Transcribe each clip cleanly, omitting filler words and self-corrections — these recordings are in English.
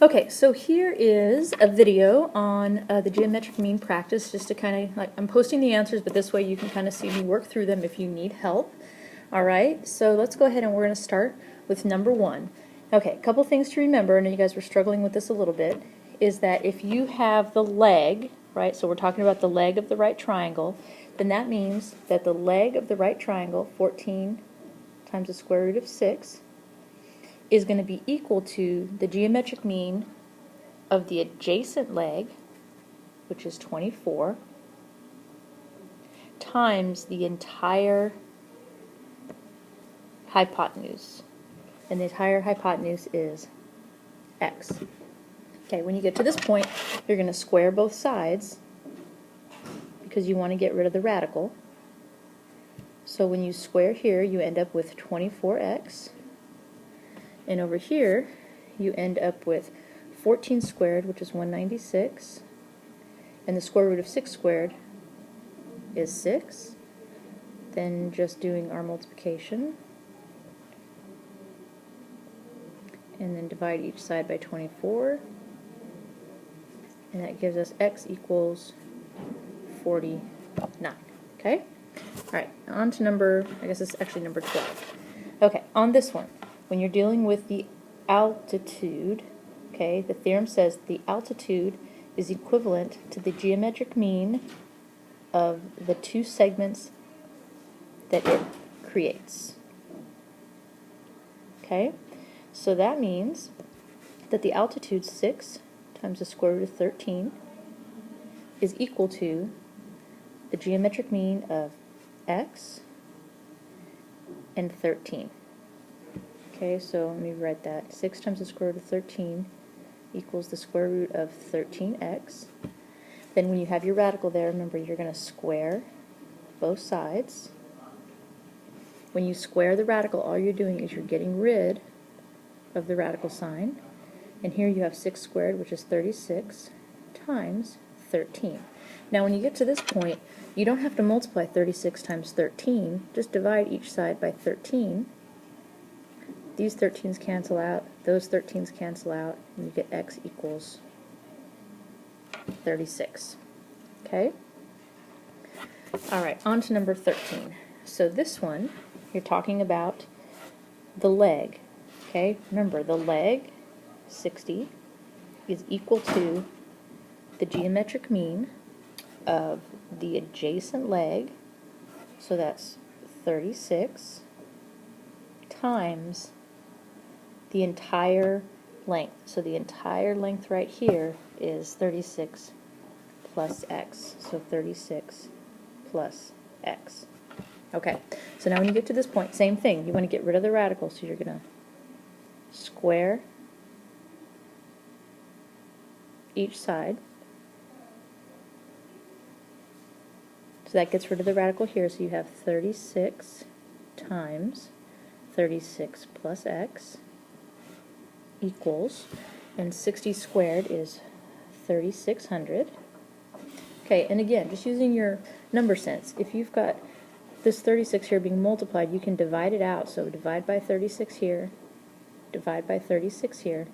Okay, so here is a video on the geometric mean practice, just to kind of, like, I'm posting the answers, but this way you can kind of see me work through them if you need help. All right, so let's go ahead and we're going to start with number one. Okay, a couple things to remember, and you guys were struggling with this a little bit, is that if you have the leg, right, so we're talking about the leg of the right triangle, then that means that the leg of the right triangle, 14 times the square root of 6, is going to be equal to the geometric mean of the adjacent leg, which is 24, times the entire hypotenuse. And the entire hypotenuse is x. Okay, when you get to this point, you're going to square both sides because you want to get rid of the radical. So when you square here, you end up with 24x. And over here, you end up with 14 squared, which is 196. And the square root of 6 squared is 6. Then just doing our multiplication. And then divide each side by 24. And that gives us x equals 49. Okay? Alright, on to number, I guess it's actually number 12. Okay, on this one, when you're dealing with the altitude, okay, the theorem says the altitude is equivalent to the geometric mean of the two segments that it creates. Okay, so that means that the altitude 6 times the square root of 13 is equal to the geometric mean of x and 13. Okay, so let me write that. 6 times the square root of 13 equals the square root of 13x. Then when you have your radical there, remember you're going to square both sides. When you square the radical, all you're doing is you're getting rid of the radical sign. And here you have 6 squared, which is 36, times 13. Now when you get to this point, you don't have to multiply 36 times 13. Just divide each side by 13. These 13s cancel out, those 13s cancel out, and you get x equals 36. Okay? Alright, on to number 13. So this one, you're talking about the leg. Okay? Remember, the leg, 60, is equal to the geometric mean of the adjacent leg, so that's 36, times the entire length. So the entire length right here is 36 plus x. So 36 plus x. Okay, so now when you get to this point, same thing. You want to get rid of the radical, so you're going to square each side. So that gets rid of the radical here, so you have 36 times 36 plus x equals, and 60 squared is 3,600. Okay, and again, just using your number sense, if you've got this 36 here being multiplied, you can divide it out. So divide by 36 here, divide by 36 here.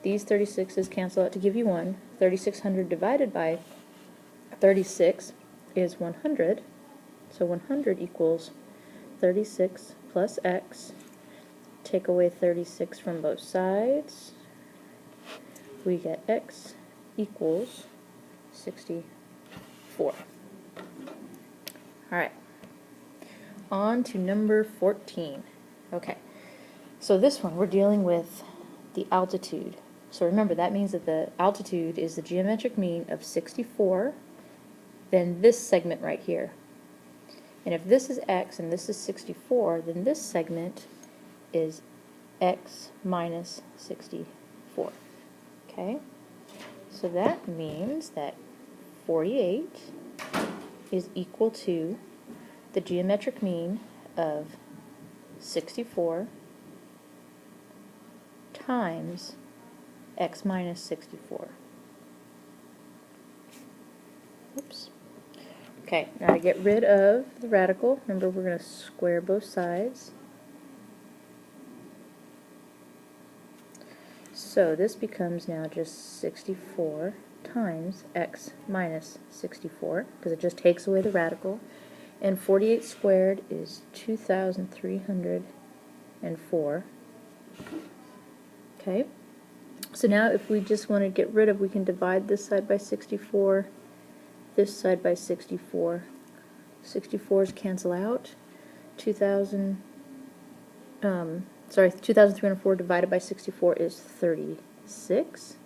These 36's cancel out to give you 1. 3,600 divided by 36 is 100. So 100 equals 36 plus x. Take away 36 from both sides. We get x equals 64. Alright. On to number 14. Okay. So this one, we're dealing with the altitude. So remember, that means that the altitude is the geometric mean of 64, then this segment right here. And if this is x and this is 64, then this segment is x minus 64. Okay? So that means that 48 is equal to the geometric mean of 64 times x minus 64. Oops. Okay, now to get rid of the radical, remember we're going to square both sides. So this becomes now just 64 times x minus 64, because it just takes away the radical. And 48 squared is 2,304. Okay, so now if we just want to get rid of, we can divide this side by 64, this side by 64. 64's cancel out. 2,304 divided by 64 is 36,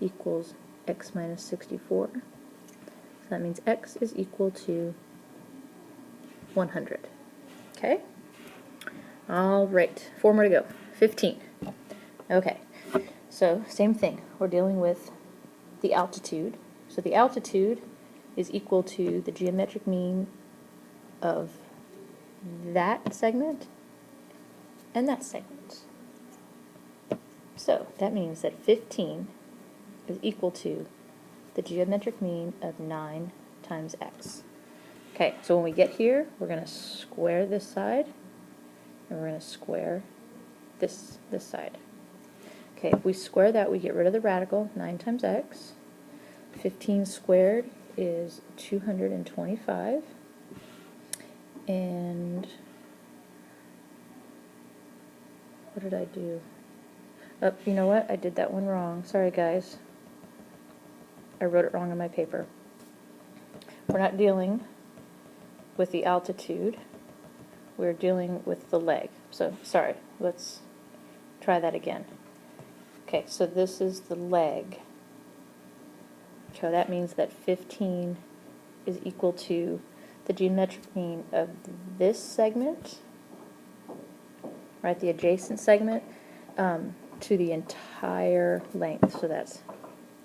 equals x minus 64. So that means x is equal to 100. Okay? All right, 4 more to go. 15. Okay, so same thing. We're dealing with the altitude. So the altitude is equal to the geometric mean of that segment and that segment. So that means that 15 is equal to the geometric mean of 9 times x. Okay, so when we get here, we're going to square this side, and we're going to square this side. Okay, if we square that, we get rid of the radical, 9 times x. 15 squared is 225. And what did I do? Oh, you know what? I did that one wrong. Sorry, guys. I wrote it wrong on my paper. We're not dealing with the altitude. We're dealing with the leg. So, sorry. Let's try that again. Okay, so this is the leg. So that means that 15 is equal to the geometric mean of this segment, right, the adjacent segment, to the entire length. So that's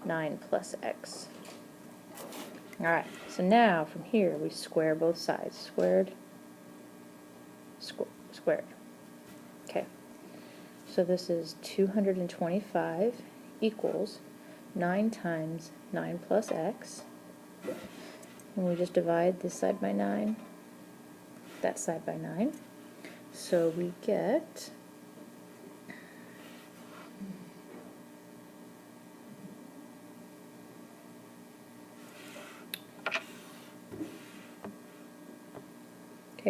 9 plus x. Alright, so now from here we square both sides. Squared, squared. Okay, so this is 225 equals 9 times 9 plus x. And we just divide this side by 9, that side by 9. So we get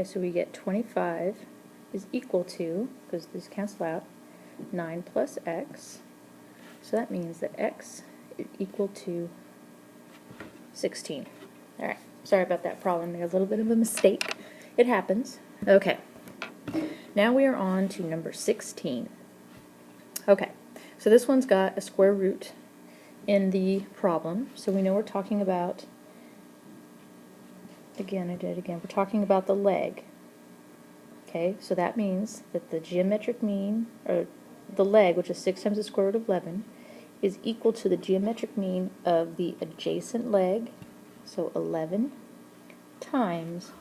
so we get 25 is equal to, because these cancel out, 9 plus x. So that means that x is equal to 16. Alright, sorry about that problem. Made a little bit of a mistake. It happens. Okay, now we are on to number 16. Okay, so this one's got a square root in the problem, so we know we're talking about, again, I did it again, we're talking about the leg. Okay, so that means that the geometric mean, or the leg, which is 6 times the square root of 11, is equal to the geometric mean of the adjacent leg, so 11, times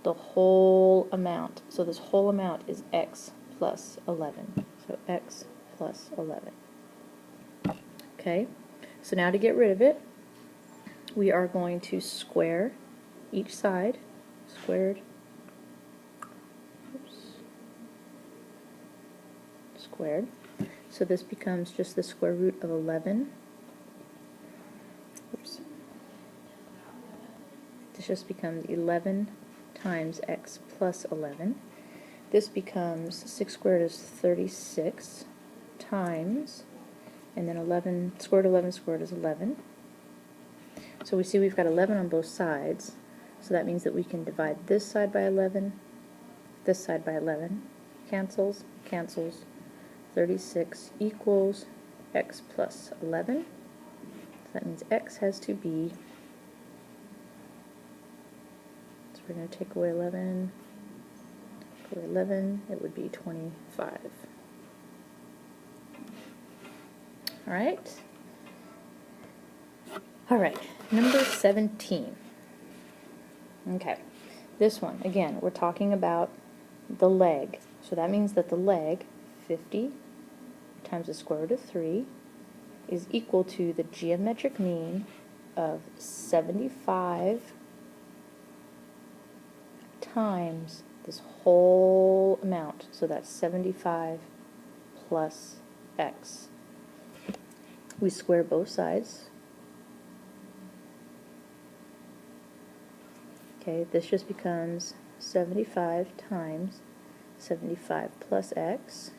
the whole amount. So this whole amount is x plus 11. So x plus 11. Okay, so now to get rid of it, we are going to square each side. Squared, squared. So this becomes just the square root of 11. Oops. This just becomes 11 times x plus 11. This becomes 6 squared is 36 times, and then 11, square root of 11 squared is 11. So we see we've got 11 on both sides, so that means that we can divide this side by 11, this side by 11. Cancels, cancels. 36 equals x plus 11. So that means x has to be, so we're going to take away 11, it would be 25. Alright? Alright, number 17. Okay, this one, again, we're talking about the leg. So that means that the leg, 50 times the square root of 3, is equal to the geometric mean of 75 times this whole amount. So that's 75 plus x. We square both sides. Okay, this just becomes 75 times 75 plus x.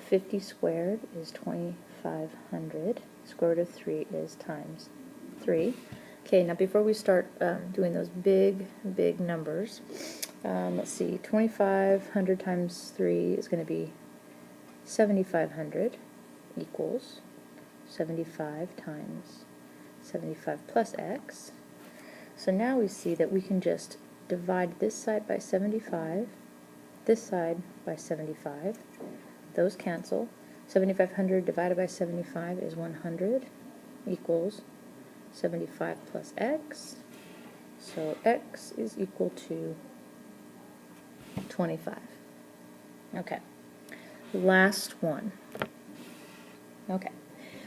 50 squared is 2,500. Square root of 3 is times 3. Okay, now before we start doing those big numbers, let's see, 2,500 times 3 is going to be 7,500 equals 75 times 75 plus x. So now we see that we can just divide this side by 75, this side by 75. Those cancel. 7,500 divided by 75 is 100 equals 75 plus x. So x is equal to 25. Okay. Last one. Okay.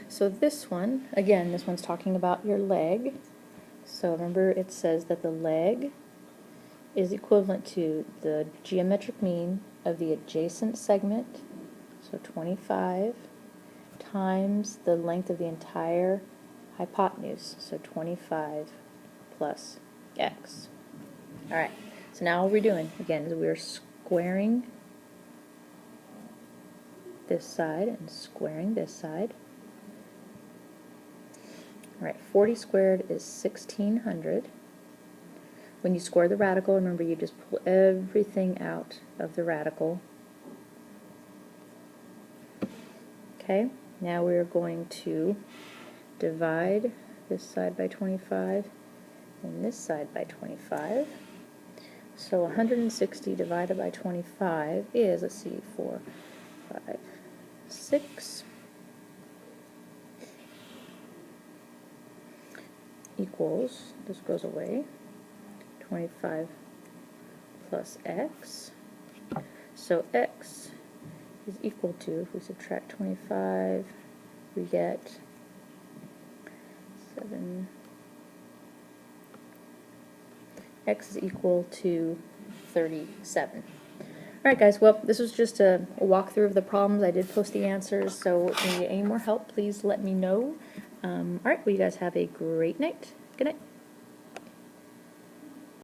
So this one, again, this one's talking about your leg. So remember it says that the leg is equivalent to the geometric mean of the adjacent segment, so 25, times the length of the entire hypotenuse, so 25 plus x. Alright, so now all we're doing, again, is we're squaring this side and squaring this side. Alright, 40 squared is 1,600. When you square the radical, remember you just pull everything out of the radical. Okay, now we're going to divide this side by 25 and this side by 25. So 160 divided by 25 is, let's see, 4, 5, 6. Equals, this goes away, 25 plus x. So x is equal to, if we subtract 25, we get 7. X is equal to 37. Alright guys, well, this was just a walkthrough of the problems. I did post the answers, so if you need any more help, please let me know. Alright, well, you guys have a great night. Good night.